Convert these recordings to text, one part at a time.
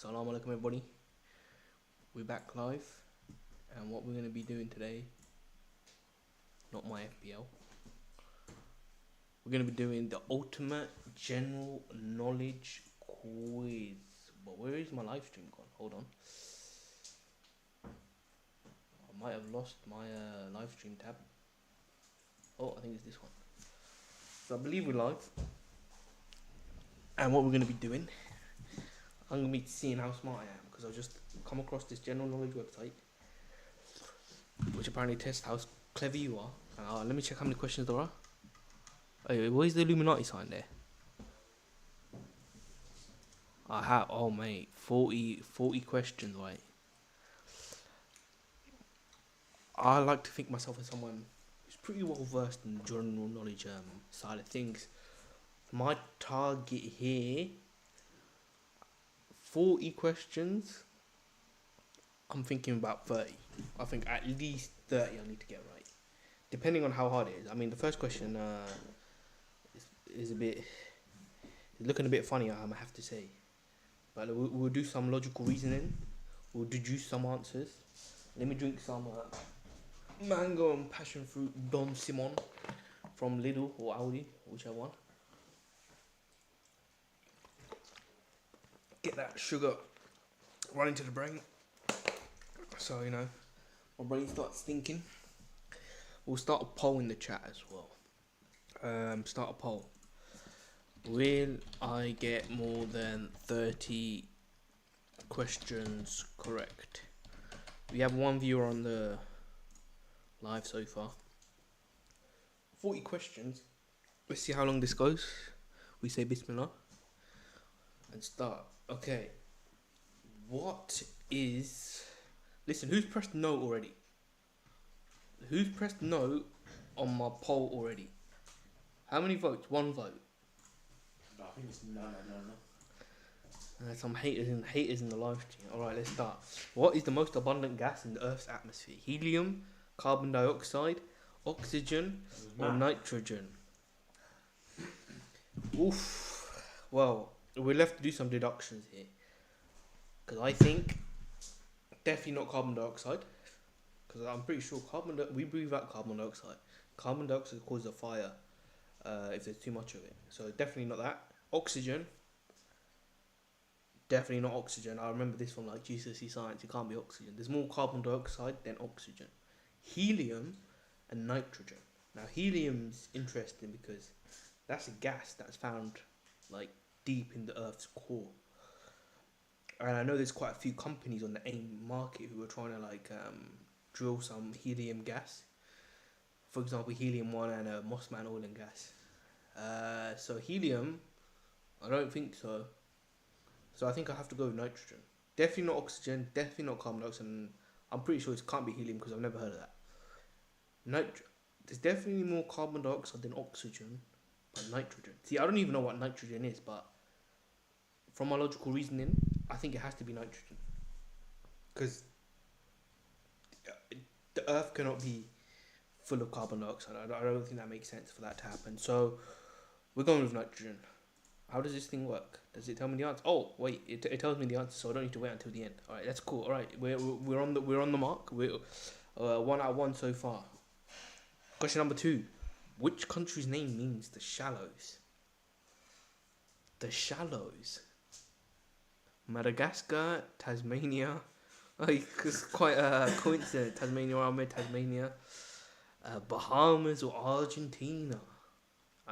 Assalamu alaikum everybody. We're back live, and what we're going to be doing today, not my FPL, we're going to be doing the ultimate general knowledge quiz. But where is my live stream gone? Hold on. I might have lost my live stream tab. Oh, I think it's this one. So I believe we're live. And what we're going to be doing, I'm going to be seeing how smart I am, because I've just come across this general knowledge website which apparently tests how clever you are. Let me check how many questions there are. Hey, where's the Illuminati sign there? I have, oh mate, 40 questions, right? I like to think myself as someone who's pretty well versed in the general knowledge side of things. My target here, 40 questions. I'm thinking about 30. I think at least 30 I need to get right, depending on how hard it is. I mean, the first question is looking a bit funny, I have to say. But we'll do some logical reasoning. We'll deduce some answers. Let me drink some mango and passion fruit Don Simon from Lidl or Aldi, whichever one. Get that sugar right into the brain, so you know my brain starts thinking. We'll start a poll in the chat as well. Start a poll. Will I get more than 30 questions correct? We have one viewer on the live so far. 40 questions. Let's see how long this goes. We say Bismillah and start. Okay. What is... Listen, who's pressed no already? Who's pressed no on my poll already? How many votes? One vote. I think it's no. Some haters in the live stream. Alright, let's start. What is the most abundant gas in the Earth's atmosphere? Helium, carbon dioxide, oxygen, or nitrogen? Oof. Well, we're left to do some deductions here. Because I think definitely not carbon dioxide. Because I'm pretty sure we breathe out carbon dioxide. Carbon dioxide causes a fire if there's too much of it. So definitely not that. Oxygen. Definitely not oxygen. I remember this from like GCSE science. It can't be oxygen. There's more carbon dioxide than oxygen. Helium and nitrogen. Now helium's interesting because that's a gas that's found like deep in the Earth's core. And I know there's quite a few companies on the AIM market who are trying to like drill some helium gas. For example, Helium 1 and Mossman Oil and Gas. So helium, I don't think so. So I think I have to go with nitrogen. Definitely not oxygen, definitely not carbon dioxide. And I'm pretty sure it can't be helium because I've never heard of that. There's definitely more carbon dioxide than oxygen, but nitrogen. See, I don't even know what nitrogen is, but from my logical reasoning, I think it has to be nitrogen. Because the Earth cannot be full of carbon dioxide. I don't think that makes sense for that to happen. So we're going with nitrogen. How does this thing work? Does it tell me the answer? Oh wait, it tells me the answer, so I don't need to wait until the end. All right, that's cool. All right, we're on the mark. We're 1 out of 1 so far. Question number 2: which country's name means the shallows? The shallows. Madagascar, Tasmania. It's quite a coincidence. Tasmania. Bahamas or Argentina.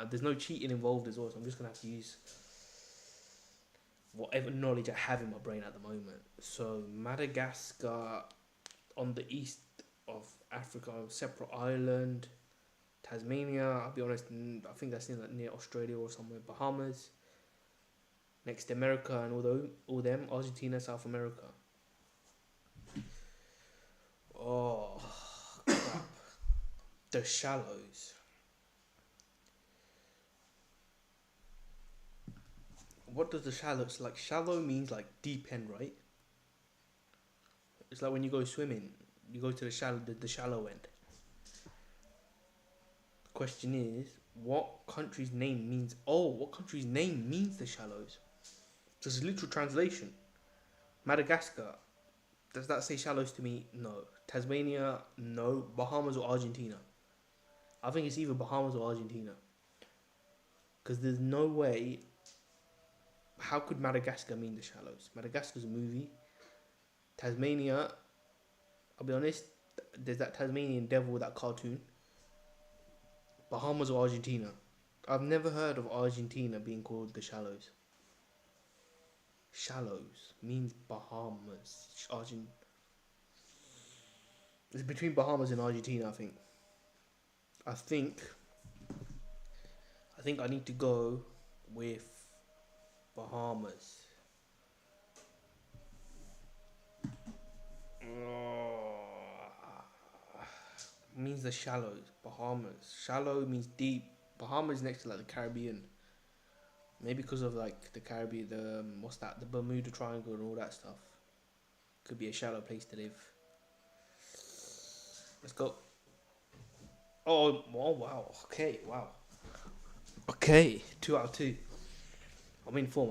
There's no cheating involved as well, so I'm just going to have to use whatever knowledge I have in my brain at the moment. So Madagascar on the east of Africa, separate island. Tasmania, I'll be honest, I think that's near Australia or somewhere. Bahamas, next to America and all them. Argentina, South America. Oh, crap. The shallows. What does the shallows like? Shallow means like deep end, right? It's like when you go swimming, you go to the shallow end. The question is, what country's name means? Oh, what country's name means the shallows? Just a literal translation. Madagascar. Does that say shallows to me? No. Tasmania? No. Bahamas or Argentina? I think it's either Bahamas or Argentina. Because there's no way. How could Madagascar mean the shallows? Madagascar's a movie. Tasmania, I'll be honest, there's that Tasmanian devil with that cartoon. Bahamas or Argentina? I've never heard of Argentina being called the shallows. Shallows means Bahamas. It's between Bahamas and Argentina, I think. I think I need to go with Bahamas. Means the shallows. Bahamas. Shallow means deep. Bahamas is next to like the Caribbean. Maybe because of like the Caribbean, the Bermuda Triangle and all that stuff. Could be a shallow place to live. Let's go. Oh wow. Okay, wow. Okay, 2 out of 2. I'm in form.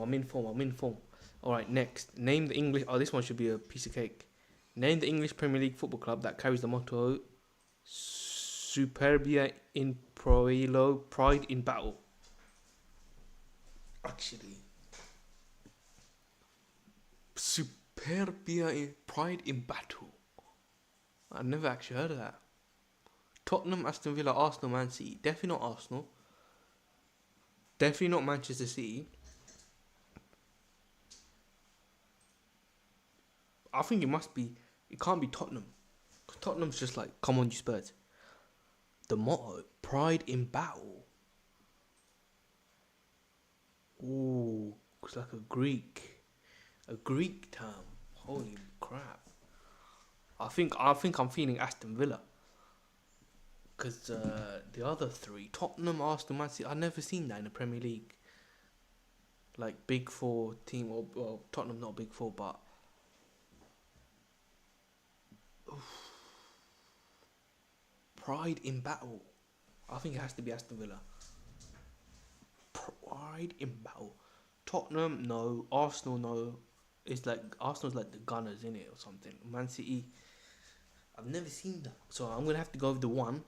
Alright, next. Name the English... Oh, this one should be a piece of cake. Name the English Premier League football club that carries the motto Superbia in Proilo, Pride in Battle. Actually. Superbia in Pride in Battle. I've never actually heard of that. Tottenham, Aston Villa, Arsenal, Man City. Definitely not Arsenal. Definitely not Manchester City. I think it must be... It can't be Tottenham. Because Tottenham's just like, come on, you Spurs. The motto, Pride in Battle. Ooh, it's like a Greek term. Holy crap! I think I'm feeling Aston Villa. Because the other three, Tottenham, Arsenal, Man City, I've never seen that in the Premier League. Like Big Four team, or well, Tottenham not Big Four, but Pride in Battle. I think it has to be Aston Villa. Pride in Battle. Tottenham, no. Arsenal, no. It's like Arsenal's like the Gunners in it or something. Man City, I've never seen that, so I'm gonna have to go with the one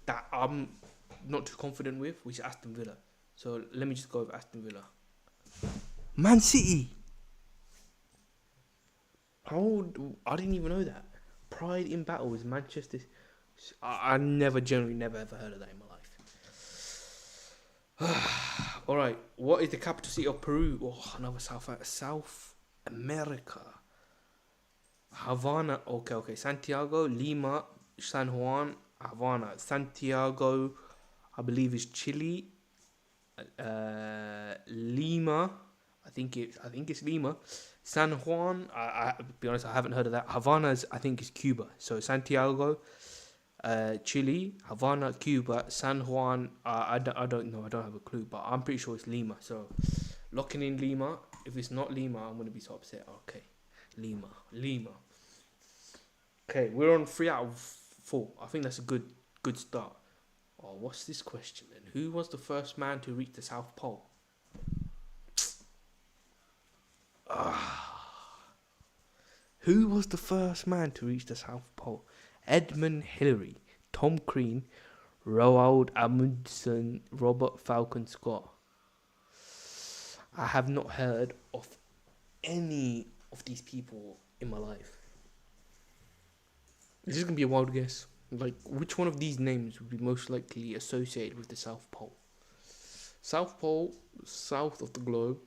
that I'm not too confident with, which is Aston Villa. So let me just go with Aston Villa. Man City. I didn't even know that. Pride in Battle is Manchester. I generally never ever heard of that in my life. All right, what is the capital city of Peru? Oh, another South America. Havana. Okay. Santiago, Lima, San Juan, Havana. Santiago, I believe is Chile. Lima, I think it's Lima. San Juan, I to be honest, I haven't heard of that. Havana, I think is Cuba. So Santiago, Chile, Havana, Cuba, San Juan. I don't know. I don't have a clue, but I'm pretty sure it's Lima. So locking in Lima. If it's not Lima, I'm gonna be so upset. Okay, Lima. Okay, we're on 3 out of 4. I think that's a good start. Oh, what's this question then? Who was the first man to reach the South Pole? Who was the first man to reach the South Pole? Edmund Hillary, Tom Crean, Roald Amundsen, Robert Falcon Scott. I have not heard of any of these people in my life. This is going to be a wild guess. Like, which one of these names would be most likely associated with the South Pole? South Pole, south of the globe.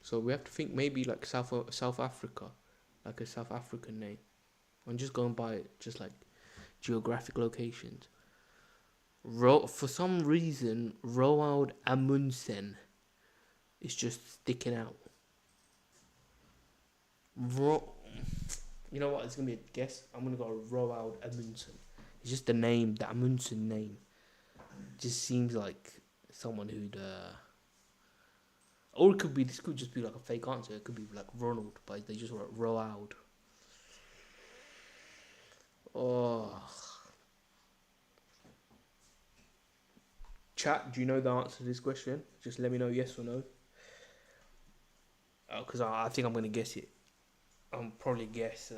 So we have to think maybe like South Africa, like a South African name. I'm just going by just like geographic locations. For some reason, Roald Amundsen is just sticking out. You know what? It's gonna be a guess. I'm gonna go Roald Amundsen. It's just the name, the Amundsen name. Just seems like someone who'd. Or this could just be like a fake answer. It could be like Ronald, but they just wrote Roald. Oh. Chat, do you know the answer to this question? Just let me know yes or no. Because I think I'm gonna guess it. I'll probably guess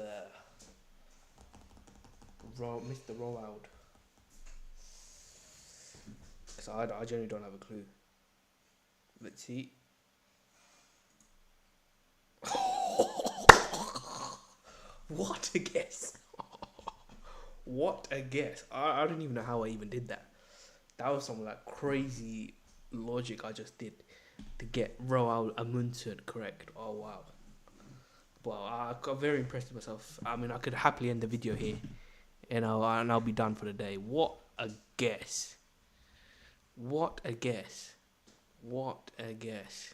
Mr. Roald. Because I generally don't have a clue. Let's see. What a guess! What a guess! I don't even know how I even did that. That was some like crazy logic I just did to get Roald Amundsen correct. Oh wow! Well, I got very impressed with myself. I mean, I could happily end the video here, and I'll be done for the day. What a guess! What a guess! What a guess!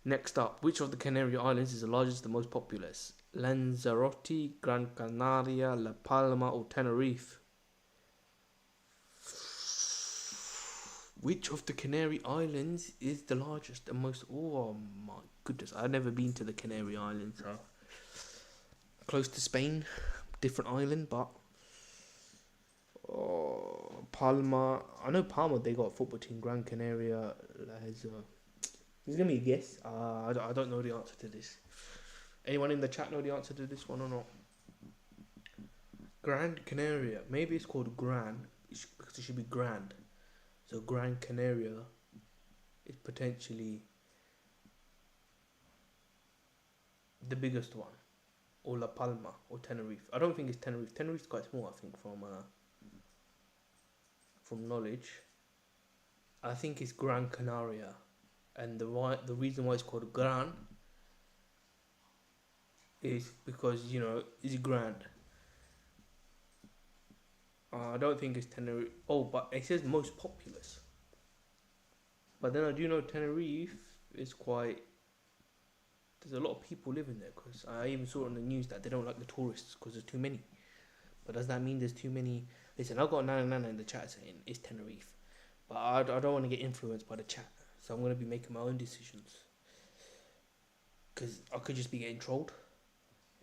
Next up, which of the Canary Islands is the largest and most populous? Lanzarote, Gran Canaria, La Palma, or Tenerife? Which of the Canary Islands is the largest and most... Oh my goodness, I've never been to the Canary Islands. So close to Spain, different island, but... Oh, Palma. I know Palma, they got a football team. Gran Canaria has... This is going to be a guess. I don't know the answer to this. Anyone in the chat know the answer to this one or not? Gran Canaria. Maybe it's called Gran because it should be grand. So Gran Canaria is potentially the biggest one. Or La Palma or Tenerife. I don't think it's Tenerife. Tenerife's quite small, I think, from knowledge. I think it's Gran Canaria. And the reason why it's called Gran is because, you know, it's grand. I don't think it's Tenerife. Oh, but it says most populous. But then I do know Tenerife is quite... There's a lot of people living there, because I even saw on the news that they don't like the tourists because there's too many. But does that mean there's too many? Listen, I've got Nana in the chat saying it's Tenerife. But I don't want to get influenced by the chat. So I'm going to be making my own decisions. Because I could just be getting trolled.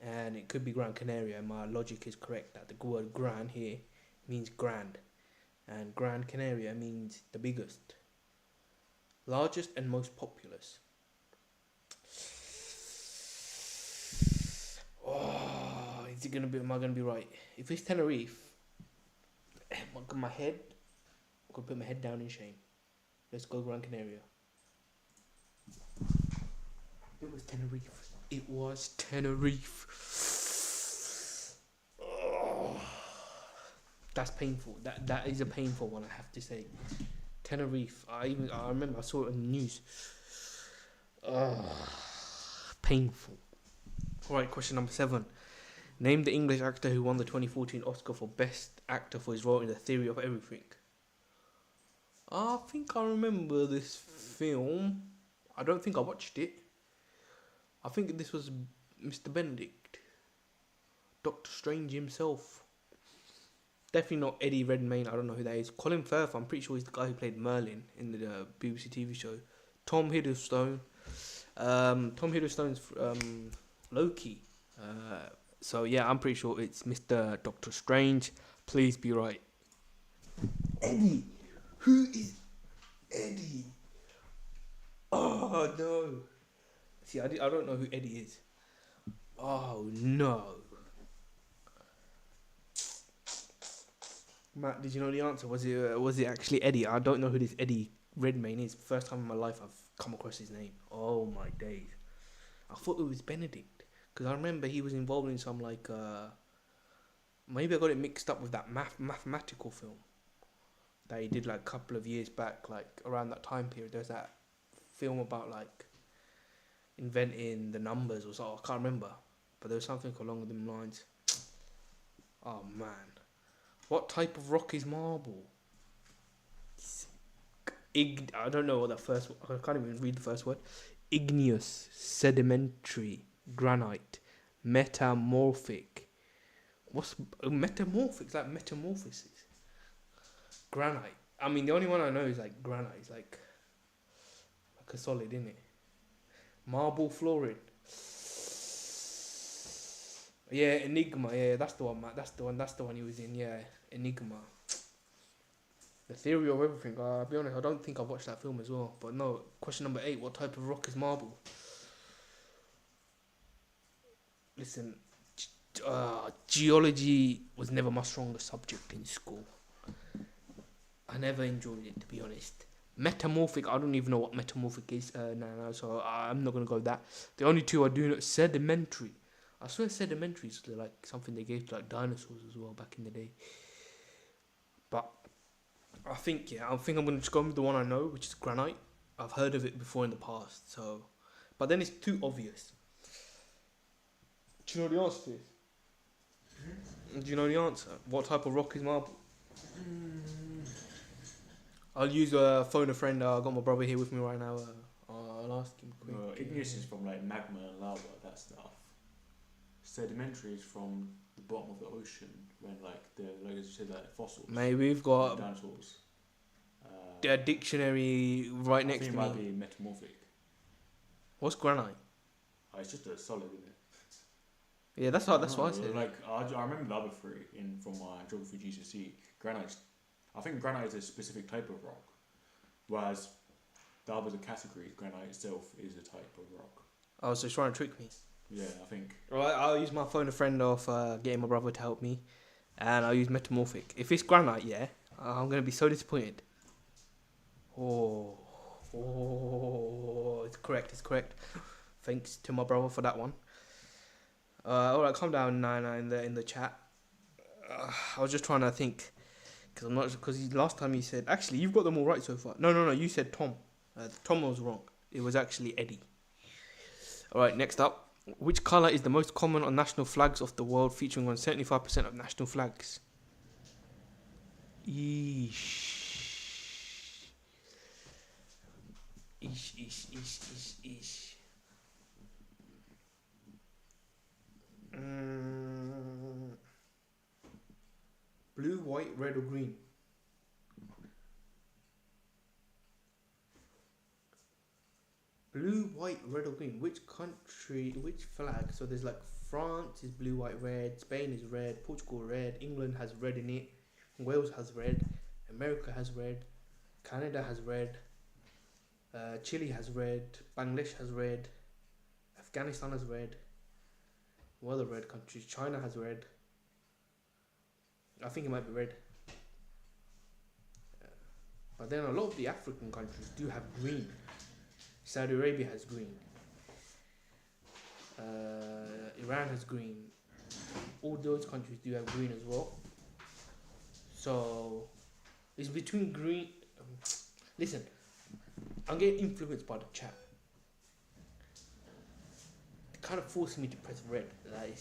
And it could be Gran Canaria. And my logic is correct that the word gran here means grand. And Gran Canaria means the biggest. Largest and most populous. Oh, is it gonna be? Am I gonna be right? If it's Tenerife, I'm gonna put my head down in shame. Let's go Gran Canaria. It was Tenerife. It was Tenerife. Oh, that's painful. That is a painful one, I have to say. Tenerife. I remember I saw it on the news. Painful. Alright, question number 7. Name the English actor who won the 2014 Oscar for Best Actor for his role in The Theory of Everything. I think I remember this film. I don't think I watched it. I think this was Mr. Benedict. Doctor Strange himself. Definitely not Eddie Redmayne. I don't know who that is. Colin Firth. I'm pretty sure he's the guy who played Merlin in the BBC TV show. Tom Hiddleston. Tom Hiddleston's Loki. So yeah, I'm pretty sure it's Mr. Doctor Strange. Please be right. Eddie. Who is Eddie? Oh no. See, I don't know who Eddie is. Oh no. Matt, did you know the answer? Was it actually Eddie? I don't know who this Eddie Redmayne is. First time in my life I've come across his name. Oh my days. I thought it was Benedict. Because I remember he was involved in some like... maybe I got it mixed up with that mathematical film. That he did like a couple of years back. Like around that time period. There's that film about like... inventing the numbers or something. I can't remember. But there was something along them lines. Oh man. What type of rock is marble? I don't know what that first... I can't even read the first word. Igneous, sedimentary, granite, metamorphic. What's metamorphic? It's like metamorphosis. Granite. I mean, the only one I know is like granite. It's like a solid, isn't it? Marble fluorine. Yeah, Enigma. Yeah, that's the one, Matt. That's the one he was in. Yeah, Enigma. The Theory of Everything. I'll be honest, I don't think I've watched that film as well. But no, question number 8. What type of rock is marble? listen, geology was never my strongest subject in school. I never enjoyed it, to be honest. Metamorphic, I don't even know what metamorphic is. So I'm not gonna go with that. The only two I do know, sedimentary. I swear sedimentary is like something they gave to like dinosaurs as well back in the day. But I think I'm gonna just go with the one I know, which is granite. I've heard of it before in the past, so but then it's too obvious. Do you know the answer to this? Do you know the answer? What type of rock is marble? I'll use phone a friend. I got my brother here with me right now. I'll ask him quick. Igneous is from like magma and lava, that stuff. Sedimentary is from the bottom of the ocean when like as you said, like fossils. Maybe we've got dinosaurs. a dictionary right next to it me. might be metamorphic. What's granite? It's just a solid, isn't it? Yeah, that's what I said. Like I remember the other three from my geography GCSE. Granite. I think granite is a specific type of rock, whereas the others are categories. Granite itself is a type of rock. Oh, so he's trying to trick me. Yeah, I think. Right, I'll use my phone a friend of getting my brother to help me, and I'll use metamorphic. If it's granite, yeah, I'm gonna be so disappointed. Oh, it's correct. Thanks to my brother for that one. All right, calm down, Nana, in the chat. I was just trying to think, because last time you said actually you've got them all right so far. No, you said Tom. Tom was wrong. It was actually Eddie. All right, next up. Which colour is the most common on national flags of the world, featuring on 75% of national flags? Eesh. Blue, white, red or green? Blue, white, red or green? Which country, which flag? So there's like France is blue, white, red. Spain is red. Portugal red. England has red in it. Wales has red. America has red. Canada has red. Chile has red. Bangladesh has red. Afghanistan has red. What other red countries? China has red. I think it might be red. But then a lot of the African countries do have green. Saudi Arabia has green. Iran has green. All those countries do have green as well. So it's between green. Listen, I'm getting influenced by the chat. They're kind of forcing me to press red. Like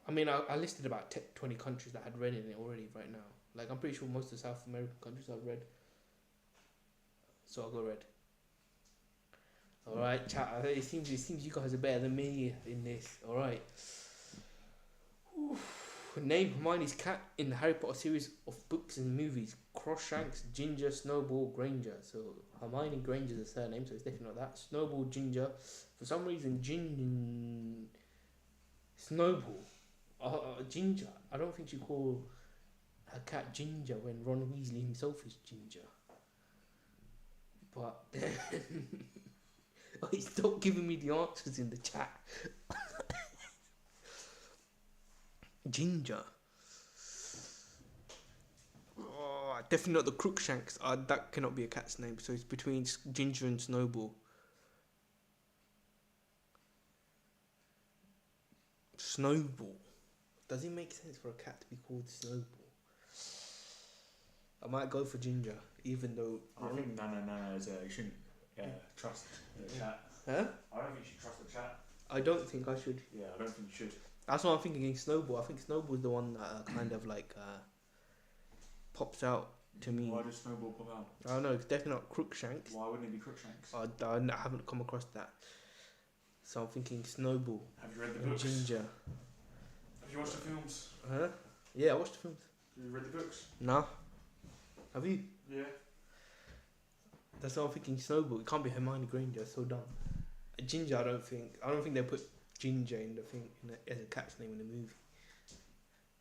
I mean, I listed about 20 countries that had red in it already right now. Like, I'm pretty sure most of the South American countries have red. So I'll go red. Alright, chat. It seems you guys are better than me in this. Alright. Name Hermione's cat in the Harry Potter series of books and movies. Crookshanks, Ginger, Snowball, Granger. So Hermione Granger is a surname, so it's definitely not that. Snowball, Ginger. For some reason, Snowball. Ginger. I don't think you call her cat Ginger when Ron Weasley himself is Ginger. But stop giving me the answers in the chat. Ginger. Definitely not the Crookshanks. That cannot be a cat's name. So it's between Ginger and Snowball. Snowball. Does it make sense for a cat to be called Snowball? I might go for Ginger, even though... I think no, you shouldn't trust the chat. Huh? I don't think you should trust the chat. I don't think I should. Yeah, I don't think you should. That's what I'm thinking, Snowball. I think Snowball is the one that kind of like pops out to me. Why does Snowball pop out? I don't know, it's definitely not Crookshanks. Why wouldn't it be Crookshanks? I haven't come across that. So I'm thinking Snowball. Have you read the books? Ginger. Have you watched the films? Huh? Yeah, I watched the films. Have you read the books? Nah. Have you? Yeah. That's what I'm thinking, Snowball. It can't be Hermione Granger, so dumb. Ginger, I don't think they put Ginger in the thing as a cat's name in the movie.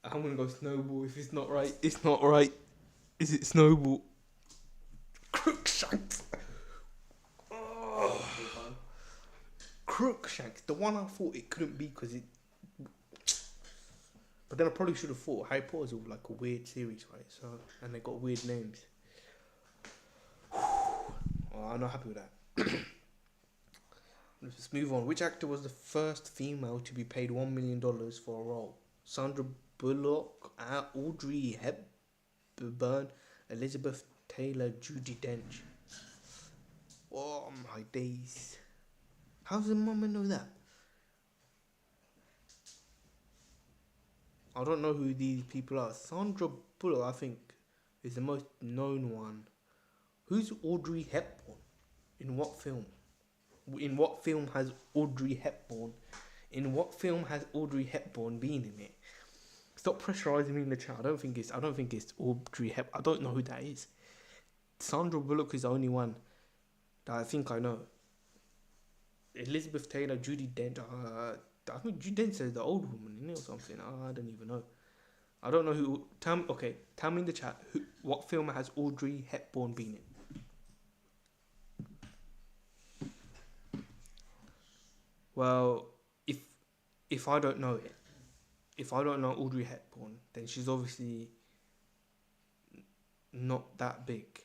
I'm gonna go Snowball. If it's not right, it's not right. Is it Snowball? Crookshanks. Oh. Crookshanks, the one I thought it couldn't be because it. But then I probably should have thought Harry Potter's all like a weird series, right? So and they got weird names. Well, I'm not happy with that. Let's move on. Which actor was the first female to be paid $1 million for a role? Sandra Bullock, Audrey Hepburn, Elizabeth Taylor, Judi Dench. Oh my days. How does the mama know that? I don't know who these people are. Sandra Bullock, I think, is the most known one. Who's Audrey Hepburn? In what film? In what film has Audrey Hepburn? In what film has Audrey Hepburn been in it? Stop pressurizing me in the chat. I don't think it's Audrey Hepburn. I don't know who that is. Sandra Bullock is the only one that I think I know. Elizabeth Taylor, Judi Dench. I think Judi Dench is the old woman, isn't it, or something? I don't even know. I don't know who. Tell me in the chat. What film has Audrey Hepburn been in? Well, if I don't know it, if I don't know Audrey Hepburn, then she's obviously not that big.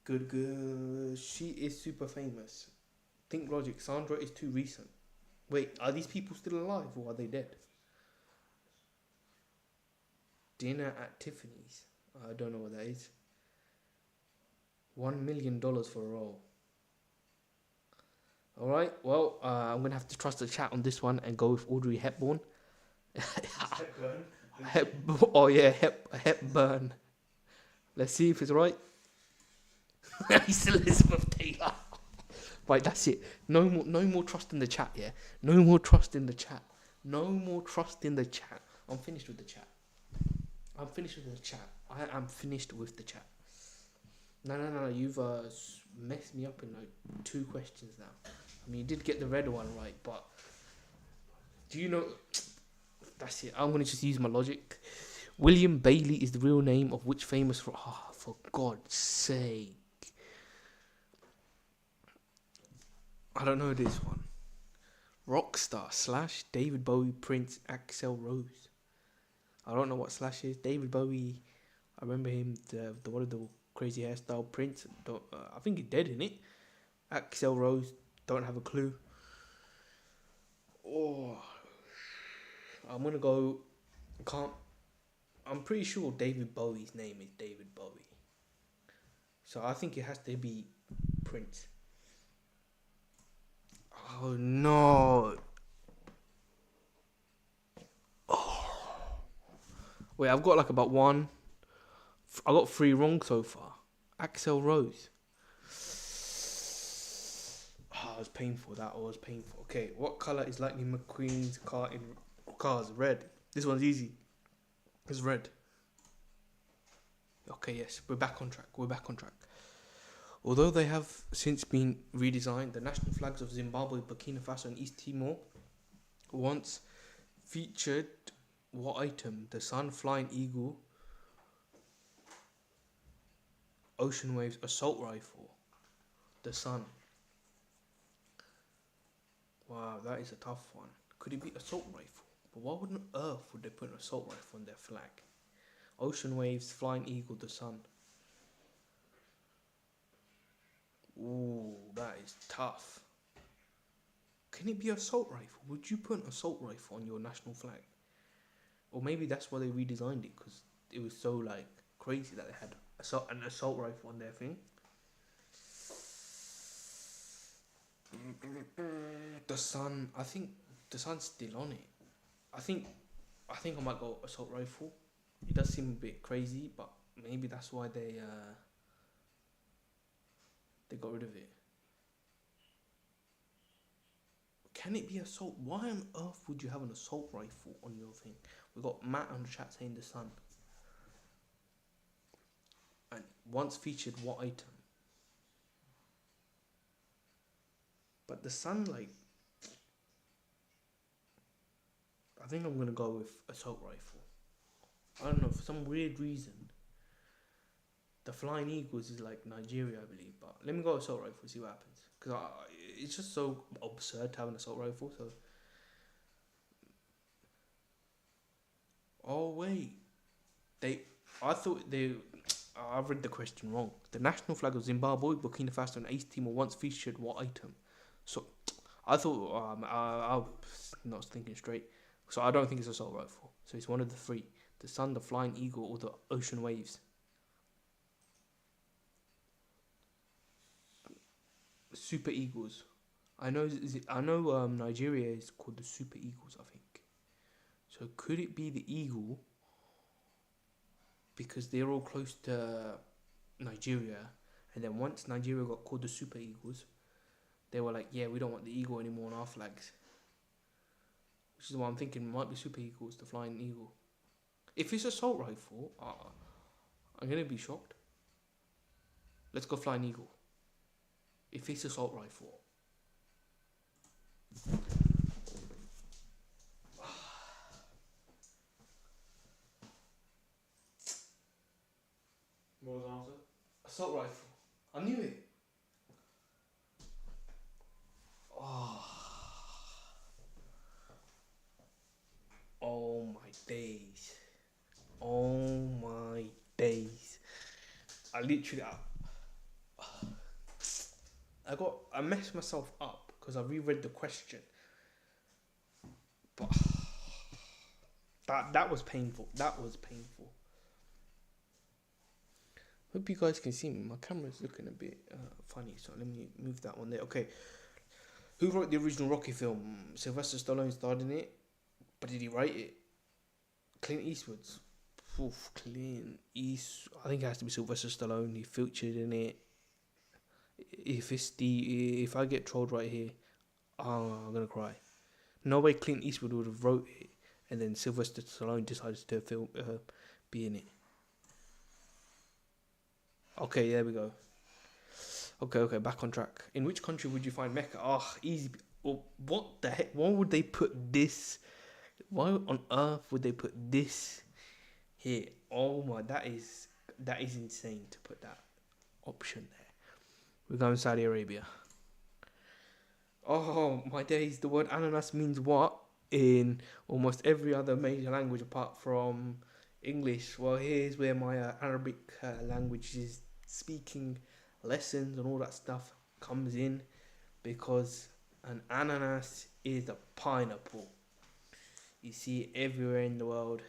Good. She is super famous. Think logic. Sandra is too recent. Wait, are these people still alive or are they dead? Dinner at Tiffany's. I don't know what that is. $1 million for a role. Alright, well, I'm going to have to trust the chat on this one and go with Audrey Hepburn. Hepburn. Let's see if it's right. It's Elizabeth Taylor. Right, that's it. No more trust in the chat, yeah? No more trust in the chat. I'm finished with the chat. I am finished with the chat. No. You've messed me up in like 2 questions now. I mean, you did get the red one right, but do you know? That's it. I'm going to just use my logic. William Bailey is the real name of which famous... for God's sake. I don't know this one. Rockstar / David Bowie, Prince, Axl Rose. I don't know what / is. David Bowie, I remember him, the one of the crazy hairstyle. Prince, I think he's dead, innit? Axl Rose, don't have a clue. Oh, I'm gonna go. I'm pretty sure David Bowie's name is David Bowie. So I think it has to be Prince. Oh no. Oh. Wait, I've got like about one. I got 3 wrong so far. Axl Rose. Oh, it was painful. That was painful. Okay, what colour is Lightning McQueen's car in Cars? Red. This one's easy. It's red. Okay, yes, we're back on track. Although they have since been redesigned, the national flags of Zimbabwe, Burkina Faso and East Timor once featured what item? The Sun, Flying Eagle, Ocean Waves, Assault Rifle. The Sun. Wow, that is a tough one. Could it be Assault Rifle? But why on earth would they put an Assault Rifle on their flag? Ocean Waves, Flying Eagle, The Sun. Ooh, that is tough. Can it be Assault Rifle? Would you put an Assault Rifle on your national flag? Or maybe that's why they redesigned it, because it was so like crazy that they had an Assault Rifle on their thing. The Sun, I think the Sun's still on it. I think I might go Assault Rifle. It does seem a bit crazy, but maybe that's why they got rid of it. Can it be Assault? Why on earth would you have an Assault Rifle on your thing? We got Matt on the chat saying the Sun. And once featured what item? But the Sun, like, I think I'm gonna go with Assault Rifle. I don't know, for some weird reason. The Flying Eagles is like Nigeria, I believe. But let me go assault rifle, see what happens. Because it's just so absurd to have an assault rifle. So, oh wait, they. I thought they. I've read the question wrong. The national flag of Zimbabwe, Burkina Faso, and East Timor once featured what item? So, I thought I was not thinking straight. So I don't think it's assault rifle. So it's one of the three: the sun, the flying eagle, or the ocean waves. Super Eagles. I know. Nigeria is called the Super Eagles, I think. So could it be the eagle? Because they're all close to Nigeria, and then once Nigeria got called the Super Eagles, they were like, "Yeah, we don't want the eagle anymore on our flags." Which is why I'm thinking it might be Super Eagles, the flying eagle. If it's assault rifle, I'm gonna be shocked. Let's go flying eagle. If it's assault rifle. What was the answer? Assault rifle. I knew it. Oh. Oh my days. Oh my days. I literally I messed myself up because I reread the question. But that was painful. That was painful. Hope you guys can see me. My camera's looking a bit funny, so let me move that one there. Okay. Who wrote the original Rocky film? Sylvester Stallone starred in it, but did he write it? Clint Eastwood's. Oof, Clint Eastwood. I think it has to be Sylvester Stallone. He featured in it. If I get trolled right here, I'm gonna cry. No way Clint Eastwood would have wrote it, and then Sylvester Stallone decided to be in it. Okay, there we go. Okay, back on track. In which country would you find Mecca? Easy. Well, what the heck? Why would they put this? Why on earth would they put this here? Oh my, that is insane to put that option there. We're going Saudi Arabia. Oh my days, the word ananas means what in almost every other major language apart from English? Well, here's where my Arabic language is speaking lessons and all that stuff comes in, because an ananas is a pineapple. You see it everywhere in the world.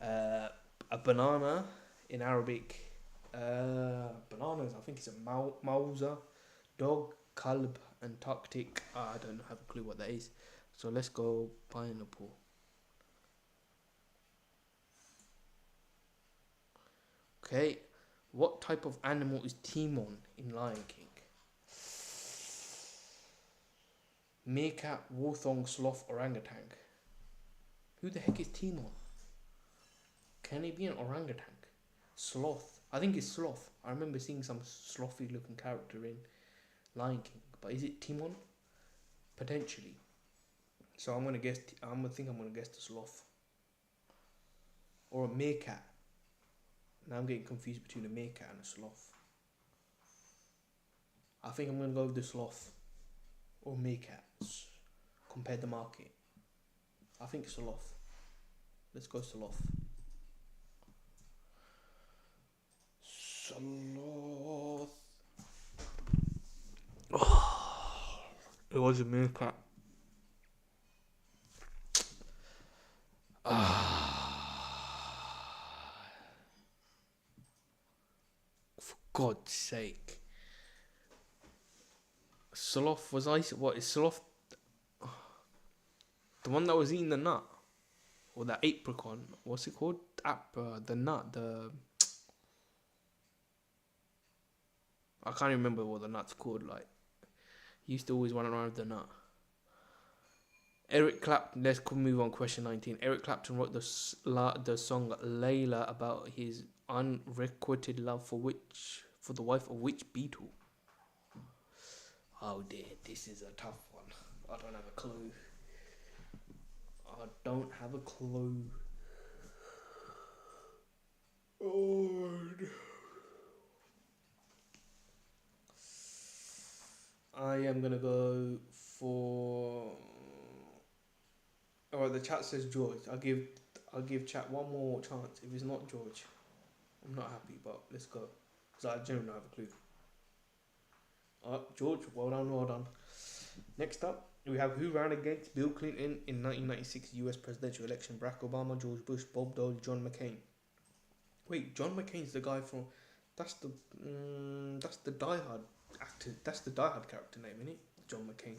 A banana in Arabic, bananas, I think it's a mauza, dog, kalb, and taktik. I don't have a clue what that is. So let's go pineapple. Okay, what type of animal is Timon in Lion King? Meerkat, warthog, sloth, orangutan. Who the heck is Timon? Can he be an orangutan? Sloth. I think it's sloth. I remember seeing some slothy looking character in Lion King. But is it Timon? Potentially. So I'm gonna guess the sloth. Or a meerkat. Now I'm getting confused between a meerkat and a sloth. I think I'm gonna go with the sloth. Or meerkat. Compare the market. I think sloth. Let's go sloth. Sloth. Oh, it was a meerkat. For God's sake. Sloth was ice. What is sloth? The one that was eating the nut? Or the apricot? What's it called? The nut. I can't remember what the nut's called. Like, he used to always run around with the nut. Eric Clapton. Let's move on. Question 19. Eric Clapton wrote the song Layla about his unrequited love for the wife of which Beatle? Oh dear, this is a tough one. I don't have a clue. Oh. I am gonna go for. Oh, the chat says George. I'll give chat one more chance. If it's not George, I'm not happy. But let's go, because I genuinely don't have a clue. George, well done, well done. Next up, we have who ran against Bill Clinton in 1996 U.S. presidential election: Barack Obama, George Bush, Bob Dole, John McCain. Wait, John McCain's the guy from. That's the Die Hard actor. That's the Die Hard character name, isn't it? John McCain.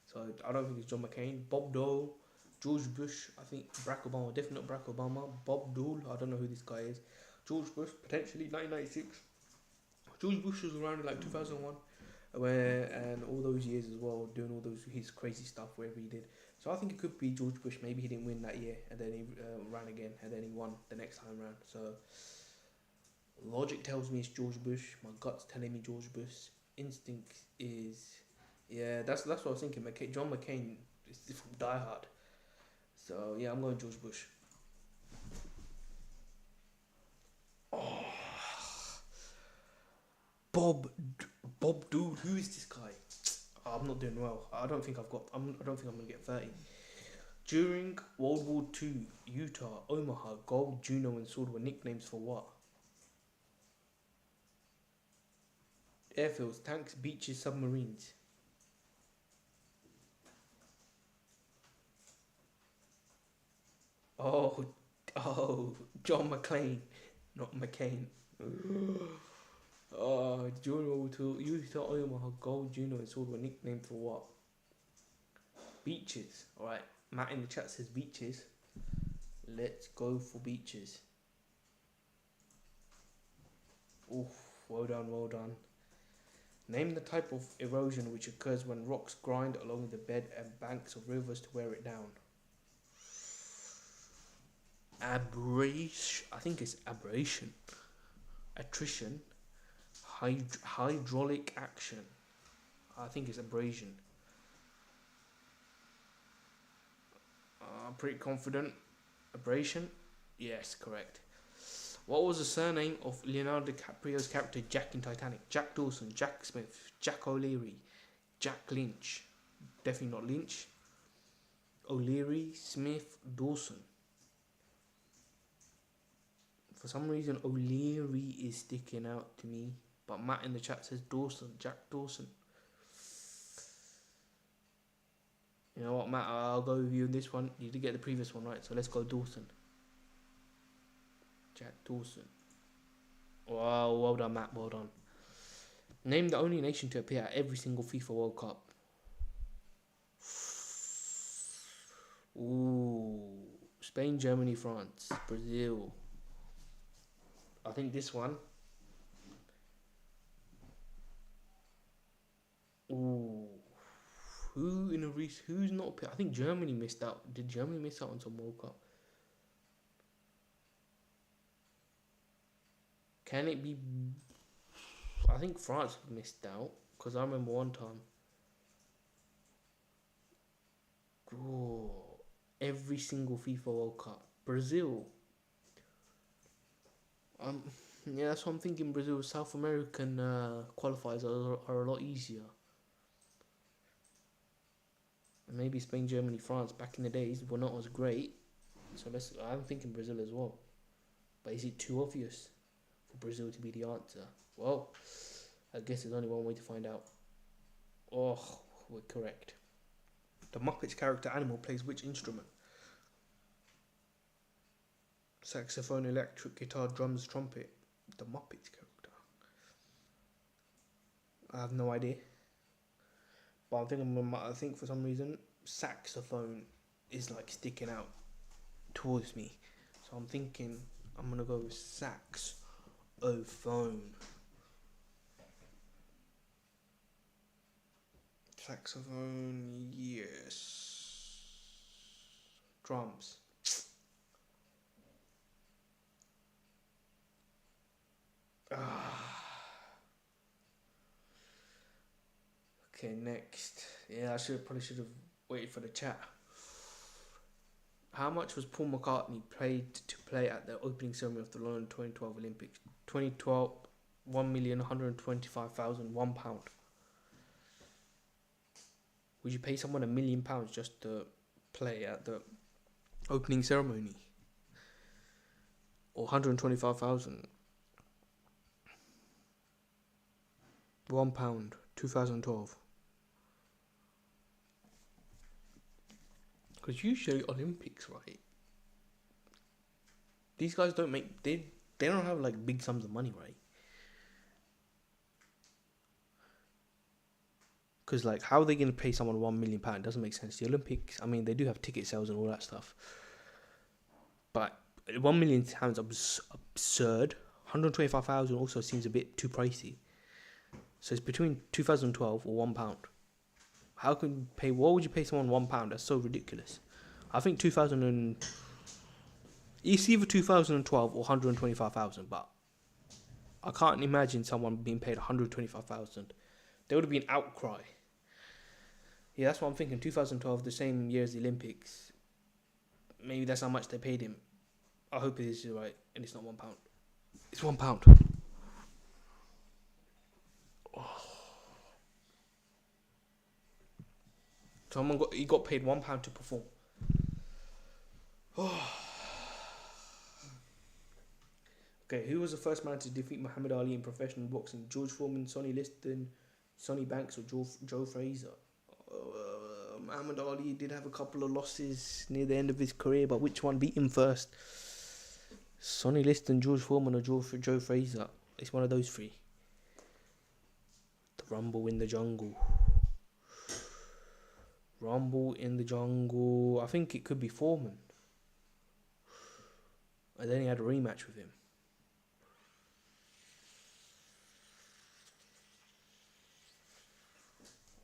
So I don't think it's John McCain. Bob Dole, George Bush. I think Barack Obama. Definitely not Barack Obama. Bob Dole. I don't know who this guy is. George Bush, potentially 1996. George Bush was around in like 2001, and all those years as well, doing all those his crazy stuff wherever he did. So I think it could be George Bush. Maybe he didn't win that year, and then he ran again, and then he won the next time round. So logic tells me it's George Bush. My gut's telling me George Bush. Instinct is, yeah, that's what I was thinking. John McCain is from Die Hard. So yeah, I'm going George Bush. Oh, Bob, dude, who is this guy? Oh, I'm not doing well. I don't think I'm gonna get 30. During World War II, Utah, Omaha, Gold, Juno, and Sword were nicknames for what? Airfields, tanks, beaches, submarines. Oh, John McClane, not McCain. During World War II, Utah, Omaha, Gold, Juno, and Sword were nicknamed for what? Beaches. Alright, Matt in the chat says beaches. Let's go for beaches. Oof, well done, well done. Name the type of erosion which occurs when rocks grind along the bed and banks of rivers to wear it down. Abrasion. I think it's abrasion. Attrition. Hydraulic action. I think it's abrasion. I'm pretty confident. Abrasion? Yes, correct. What was the surname of Leonardo DiCaprio's character Jack in Titanic? Jack Dawson, Jack Smith, Jack O'Leary, Jack Lynch. Definitely not Lynch. O'Leary, Smith, Dawson. For some reason, O'Leary is sticking out to me. But Matt in the chat says Dawson, Jack Dawson. You know what, Matt? I'll go with you on this one. You did get the previous one right, so let's go Dawson. Jack Dawson. Wow, well done, Matt. Well done. Name the only nation to appear at every single FIFA World Cup. Ooh, Spain, Germany, France, Brazil. I think this one. Ooh, who's not appeared? I think Germany missed out. Did Germany miss out on some World Cup? Can it be? I think France missed out because I remember one time. Oh, every single FIFA World Cup. Brazil. Yeah, that's what I'm thinking. Brazil, South American qualifiers are a lot easier. And maybe Spain, Germany, France back in the days were not as great. So I'm thinking Brazil as well. But is it too obvious for Brazil to be the answer? Well, I guess there's only one way to find out. Oh, we're correct. The Muppets character animal plays which instrument? Saxophone, electric guitar, drums, trumpet. The Muppets character. I have no idea. But I think for some reason saxophone is like sticking out towards me. So I'm thinking I'm gonna go with saxophone. Saxophone, yes. Drums. Okay, next. Yeah, probably should have waited for the chat. How much was Paul McCartney paid to play at the opening ceremony of the London 2012 Olympics? 2012, £1,125,001. Would you pay someone £1 million just to play at the opening ceremony? Or 125,000? £1, 2012. Because usually Olympics, right? These guys don't make they don't have like big sums of money, right? Because like, how are they going to pay someone £1 million? It doesn't make sense. The Olympics, I mean, they do have ticket sales and all that stuff, but £1 million sounds absurd. 125,000 also seems a bit too pricey. So it's between 2012 or £1. How can you pay? What would you pay someone £1? That's so ridiculous. I think it's either 2012 or 125,000, but I can't imagine someone being paid 125,000. There would have been outcry. Yeah, that's what I'm thinking. 2012, the same year as the Olympics. Maybe that's how much they paid him. I hope it is right, and it's not £1. It's £1. Oh. He got paid £1 to perform. Oh. Okay, who was the first man to defeat Muhammad Ali in professional boxing? George Foreman, Sonny Liston, Sonny Banks, or Joe Frazier? Muhammad Ali did have a couple of losses near the end of his career, but which one beat him first? Sonny Liston, George Foreman, or Joe Frazier? It's one of those three. The Rumble in the Jungle. Rumble in the Jungle. I think it could be Foreman. And then he had a rematch with him.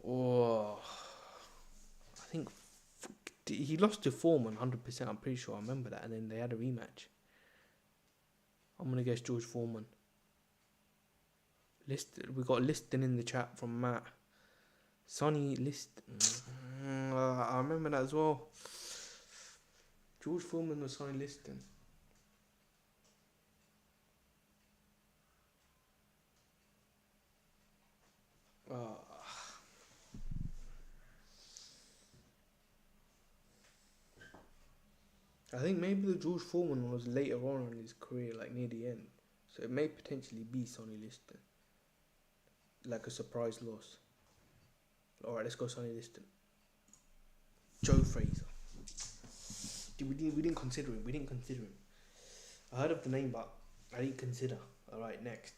Oh, I think he lost to Foreman 100%. I'm pretty sure. I remember that. And then they had a rematch. I'm going to guess George Foreman. We got Liston in the chat from Matt. Sonny Liston. I remember that as well. George Foreman or Sonny Liston. I think maybe the George Foreman one was later on in his career, like near the end. So it may potentially be Sonny Liston. Like a surprise loss. Alright, let's go Sonny Liston. Joe Frazier. Dude, we didn't consider him. I heard of the name, but I didn't consider. Alright, next.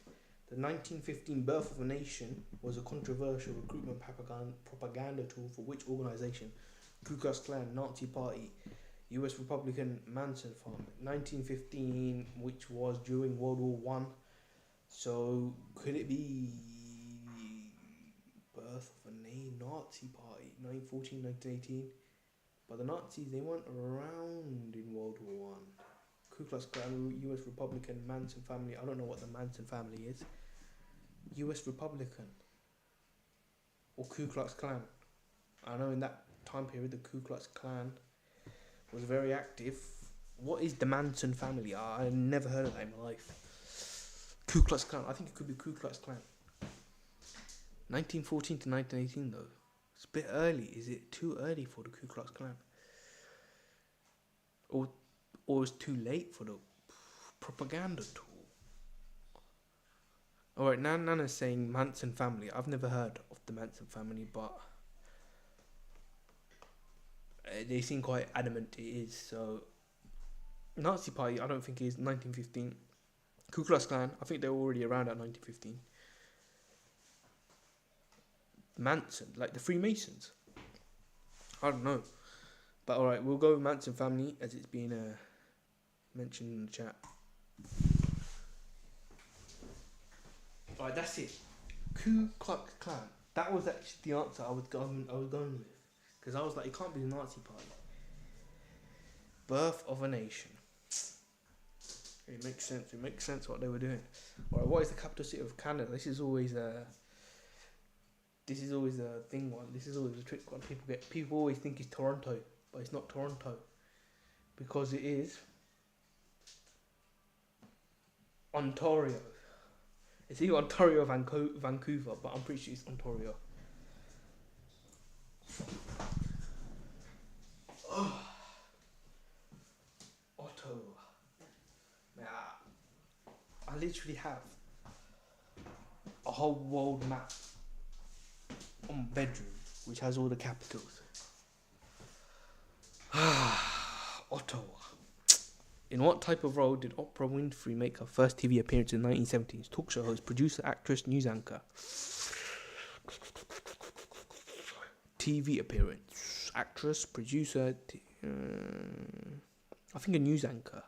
The 1915 Birth of a Nation was a controversial recruitment propaganda tool for which organization? Ku Klux Klan, Nazi Party, US Republican Manson Farm. 1915, which was during World War One. So could it be Birth of a Nazi Party? 1914, 1918. But the Nazis, they weren't around in World War One. Ku Klux Klan, US Republican Manson family. I don't know what the Manson family is. US Republican or Ku Klux Klan. I know in that time period the Ku Klux Klan was very active. What is the Manson family? I never heard of that in my life. Ku Klux Klan. I think it could be Ku Klux Klan. 1914 to 1918 though. It's a bit early. Is it too early for the Ku Klux Klan? Or it's too late for the propaganda tool? Alright, now Nana's saying Manson family. I've never heard of the Manson family, but they seem quite adamant it is. So Nazi Party, I don't think it is. 1915. Ku Klux Klan, I think they were already around at 1915. Manson, like the Freemasons. I don't know. But alright, we'll go with Manson family as it's been mentioned in the chat. Alright, that's it. Ku Klux Klan. That was actually the answer I was going with. Because I was like, it can't be the Nazi Party. Birth of a Nation. It makes sense. It makes sense what they were doing. Alright, what is the capital city of Canada? This is always a thing one. This is always a trick one. People always think it's Toronto, but it's not Toronto. Because it is Ontario. It's either Ontario or Vancouver, but I'm pretty sure it's Ontario. I literally have a whole world map on my bedroom, which has all the capitals. Ottawa. In what type of role did Oprah Winfrey make her first TV appearance in the 1970s? Talk show host, producer, actress, news anchor. TV appearance. Actress, producer. I think a news anchor.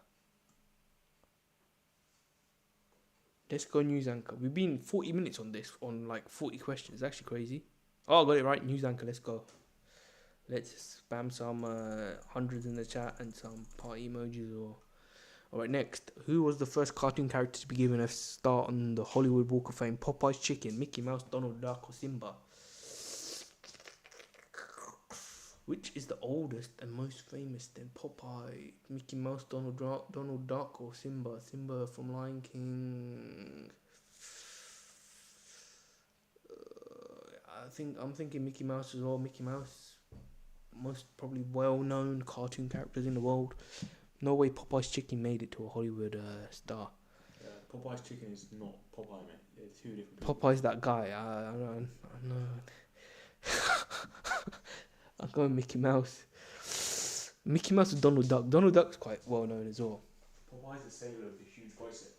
Let's go news anchor. We've been 40 minutes on this, on like 40 questions. It's actually crazy. Oh, I got it right. News anchor. Let's go. Let's spam some hundreds in the chat and some party emojis. Alright, next. Who was the first cartoon character to be given a star on the Hollywood Walk of Fame? Popeye's Chicken, Mickey Mouse, Donald Duck, or Simba? Which is the oldest and most famous then? Popeye, Mickey Mouse, Donald Duck, or Simba? Simba from Lion King. I'm thinking Mickey Mouse as well. Mickey Mouse, most probably well-known cartoon characters in the world. No way Popeye's Chicken made it to a Hollywood star. Popeye's Chicken is not Popeye, man. They're two different people. Popeye's that guy. I know. I'm going Mickey Mouse. Mickey Mouse is Donald Duck. Donald Duck's quite well known as well. Popeye's the sailor with the huge bicep.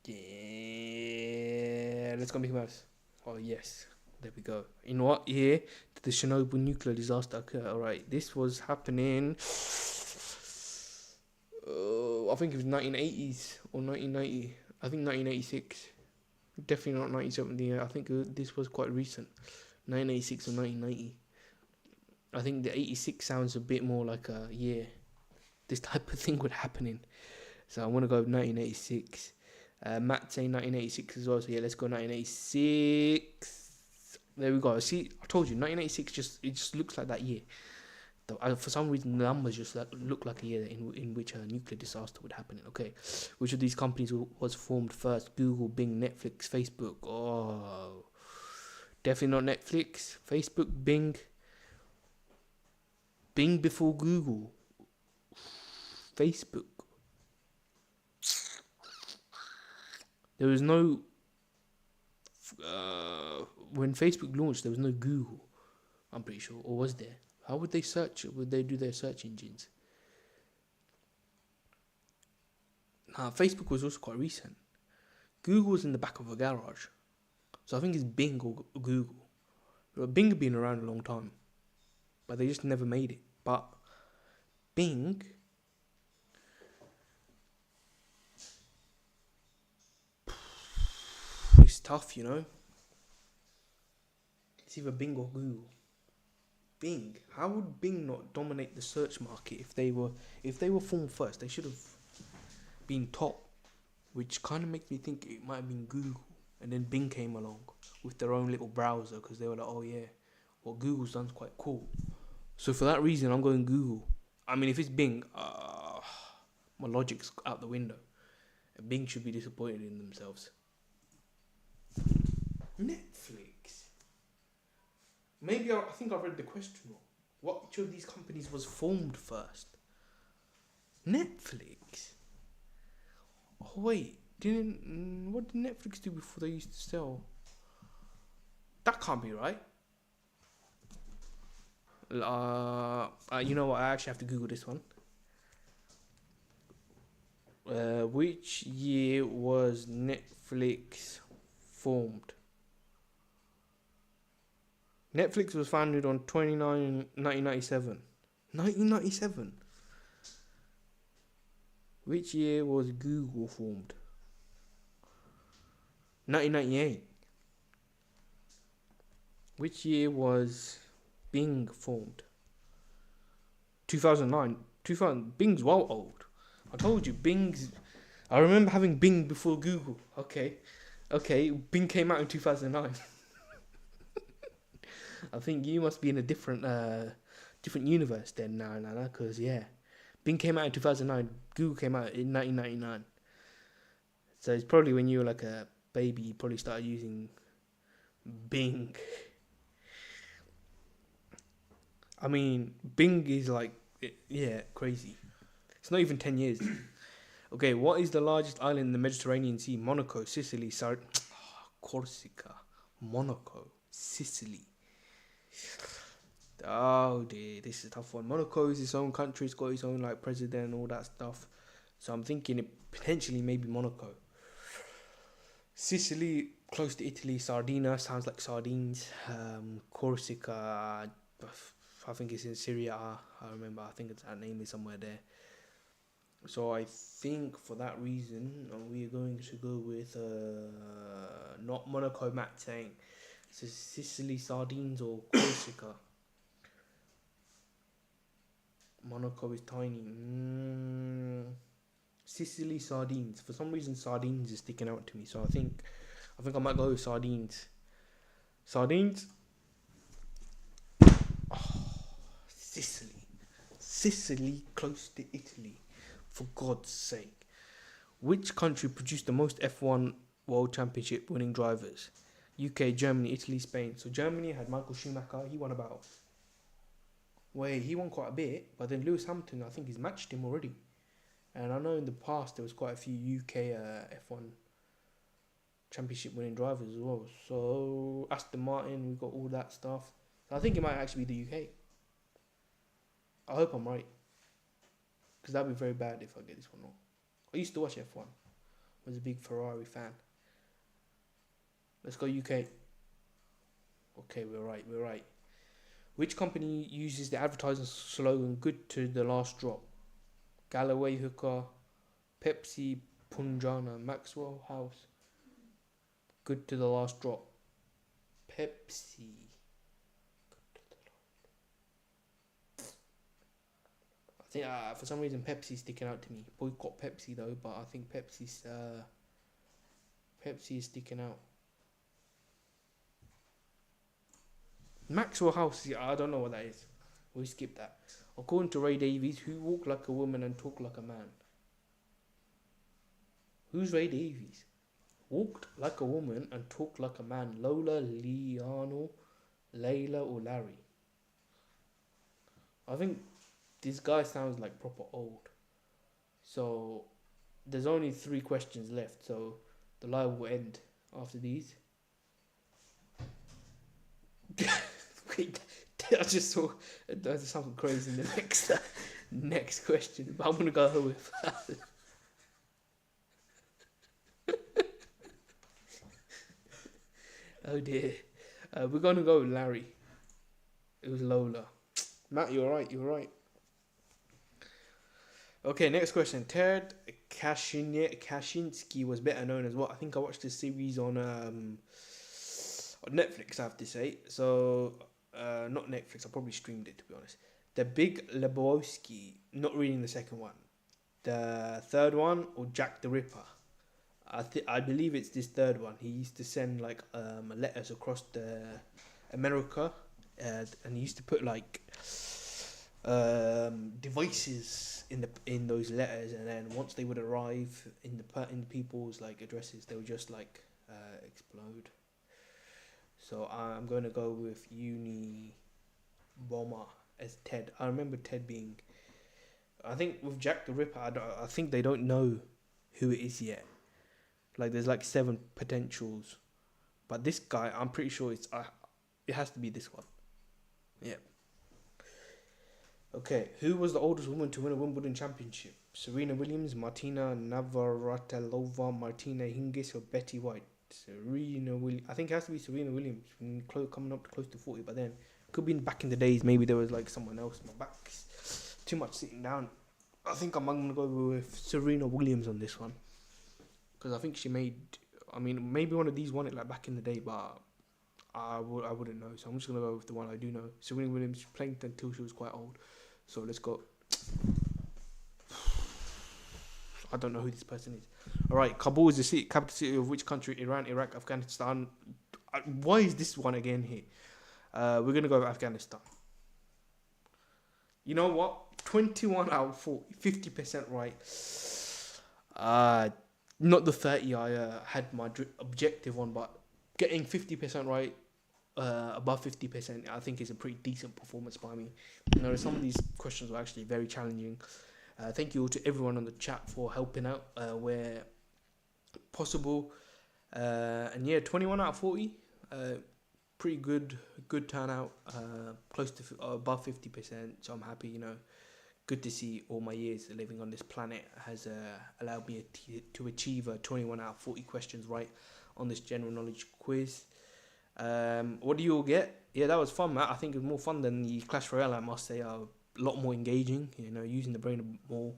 Yeah, let's go Mickey Mouse. Oh yes, there we go. In what year did the Chernobyl nuclear disaster occur? Alright, this was happening, I think it was 1980s or 1990. I think 1986. Definitely not 1970. I think this was quite recent. 1986 or 1990. I think the 86 sounds a bit more like a year this type of thing would happen in. So I want to go with 1986. Matt saying 1986 as well. So yeah, let's go 1986. There we go. See, I told you, 1986 just looks like that year. For some reason, the numbers just look like a year in which a nuclear disaster would happen. Okay, which of these companies was formed first? Google, Bing, Netflix, Facebook. Oh, definitely not Netflix. Facebook, Bing. Bing before Google. Facebook. There was no... when Facebook launched, there was no Google, I'm pretty sure. Or was there? How would they search? Would they do their search engines? Nah, Facebook was also quite recent. Google was in the back of a garage. So I think it's Bing or Google. Bing had been around a long time, but they just never made it. But Bing... it's tough, you know. It's either Bing or Google. Bing. How would Bing not dominate the search market if they were formed first? They should have been top, which kind of makes me think it might have been Google, and then Bing came along with their own little browser because they were like, oh yeah, what Google's done's quite cool. So for that reason, I'm going Google. I mean, if it's Bing, my logic's out the window. And Bing should be disappointed in themselves. Netflix. Maybe I think I read the question wrong. Which of these companies was formed first? Netflix. Oh wait, what did Netflix do before they used to sell? That can't be right. You know what? I actually have to Google this one. Which year was Netflix formed? Netflix was founded on 1997. 1997? Which year was Google formed? 1998. Which year was Bing formed? 2009. 2000. Bing's well old. I told you, Bing's... I remember having Bing before Google. Okay. Bing came out in 2009. I think you must be in a different universe then now, because yeah, Bing came out in 2009, Google came out in 1999. So it's probably when you were like a baby, you probably started using Bing. I mean, Bing is like, yeah, crazy. It's not even 10 years. Okay, what is the largest island in the Mediterranean Sea? Monaco, Sicily, Corsica, Monaco, Sicily. Oh dear, this is a tough one. Monaco is its own country. It's got its own like president and all that stuff. So I'm thinking it potentially maybe Monaco. Sicily, close to Italy. Sardinia sounds like sardines. Corsica, I think it's in Syria. I remember. I think that name is somewhere there. So I think for that reason, we are going to go with not Monaco. Matt saying so Sicily, sardines, or Corsica. Monaco is tiny. Sicily, sardines. For some reason, sardines is sticking out to me. So I think I might go with sardines. Sardines. Oh, Sicily, close to Italy. For God's sake. Which country produced the most F1 World Championship winning drivers? UK, Germany, Italy, Spain. So Germany had Michael Schumacher. He won about... he won quite a bit. But then Lewis Hamilton, I think he's matched him already. And I know in the past there was quite a few UK F1 Championship winning drivers as well. So Aston Martin, we got all that stuff. So I think it might actually be the UK. I hope I'm right. Because that'd be very bad if I get this one wrong. I used to watch F1. I was a big Ferrari fan. Let's go UK. Okay, we're right. Which company uses the advertising slogan "Good to the last drop"? Galloway Hooker, Pepsi, Punjana, Maxwell House. Good to the last drop. Pepsi. I think for some reason Pepsi's sticking out to me. Boycott Pepsi though, but I think Pepsi is sticking out. Maxwell House, I don't know what that is. We'll skip that. According to Ray Davies, who walked like a woman and talked like a man? Who's Ray Davies? Walked like a woman and talked like a man. Lola, Liano, Layla, or Larry? I think this guy sounds like proper old. So there's only 3 questions left. So the live will end after these. Wait, I just saw there's something crazy in the next question, but I'm gonna go with oh dear. We're gonna go with Larry. It was Lola. Matt, you're right. Okay, next question. Ted Kaczynski was better known as what? I think I watched this series on Netflix, I have to say. So, not Netflix, I probably streamed it, to be honest. The Big Lebowski, not reading the second one. The third one, or Jack the Ripper? I believe it's this third one. He used to send like letters across the America, and he used to put like devices in those letters, and then once they would arrive in the people's like addresses, they would just like explode. So I'm going to go with Bomber as Ted. I remember Ted being... I think with Jack the Ripper, I think they don't know who it is yet. Like there's like 7 potentials. But this guy, I'm pretty sure it has to be this one. Yeah. Okay, who was the oldest woman to win a Wimbledon championship? Serena Williams, Martina Navratilova, Martina Hingis, or Betty White? Serena Williams. I think it has to be Serena Williams. Coming up to close to 40, but then could be back in the days. Maybe there was like someone else. My back's too much sitting down. I think I'm gonna go with Serena Williams on this one, because I think she made. I mean, maybe one of these won it like back in the day, but I wouldn't know. So I'm just gonna go with the one I do know. Serena Williams played until she was quite old. So let's go. I don't know who this person is. Alright, Kabul is the capital city of which country? Iran, Iraq, Afghanistan. Why is this one again here? We're going to go with Afghanistan. You know what? 21 out of 40. 50% right. Not the 30 I had my objective on, but getting 50% right, above 50%, I think is a pretty decent performance by me. You know, some of these questions were actually very challenging. Thank you all to everyone on the chat for helping out where possible. And yeah, 21 out of 40. Pretty good turnout. Close to above 50%. So I'm happy, you know. Good to see all my years living on this planet has allowed me to achieve 21 out of 40 questions right on this general knowledge quiz. What do you all get? Yeah, that was fun, Matt. I think it was more fun than the Clash Royale, I must say. A lot more engaging, you know, using the brain more.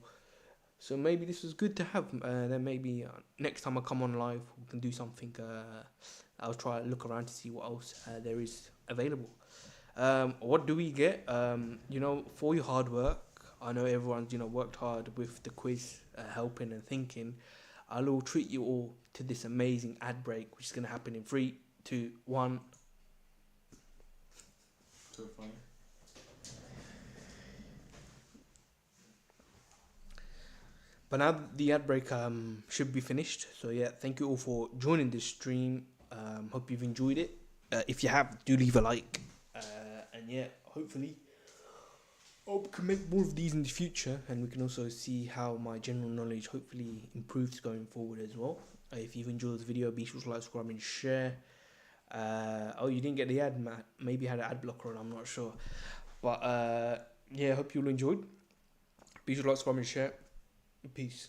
So maybe this was good to have. Then maybe next time I come on live, we can do something. I'll try to look around to see what else there is available. What do we get? You know, for your hard work, I know everyone's, you know, worked hard with the quiz, helping and thinking. I'll treat you all to this amazing ad break, which is going to happen in 3, 2, 1. So funny. But now the ad break should be finished. So yeah, thank you all for joining this stream. Hope you've enjoyed it. If you have, do leave a like. And yeah, hopefully hope we can make more of these in the future, and we can also see how my general knowledge hopefully improves going forward as well. If you've enjoyed this video, be sure to like, subscribe and share. Oh, you didn't get the ad, Matt. Maybe you had an ad blocker on, I'm not sure. But yeah, hope you all enjoyed. Be sure to like, subscribe and share. Peace.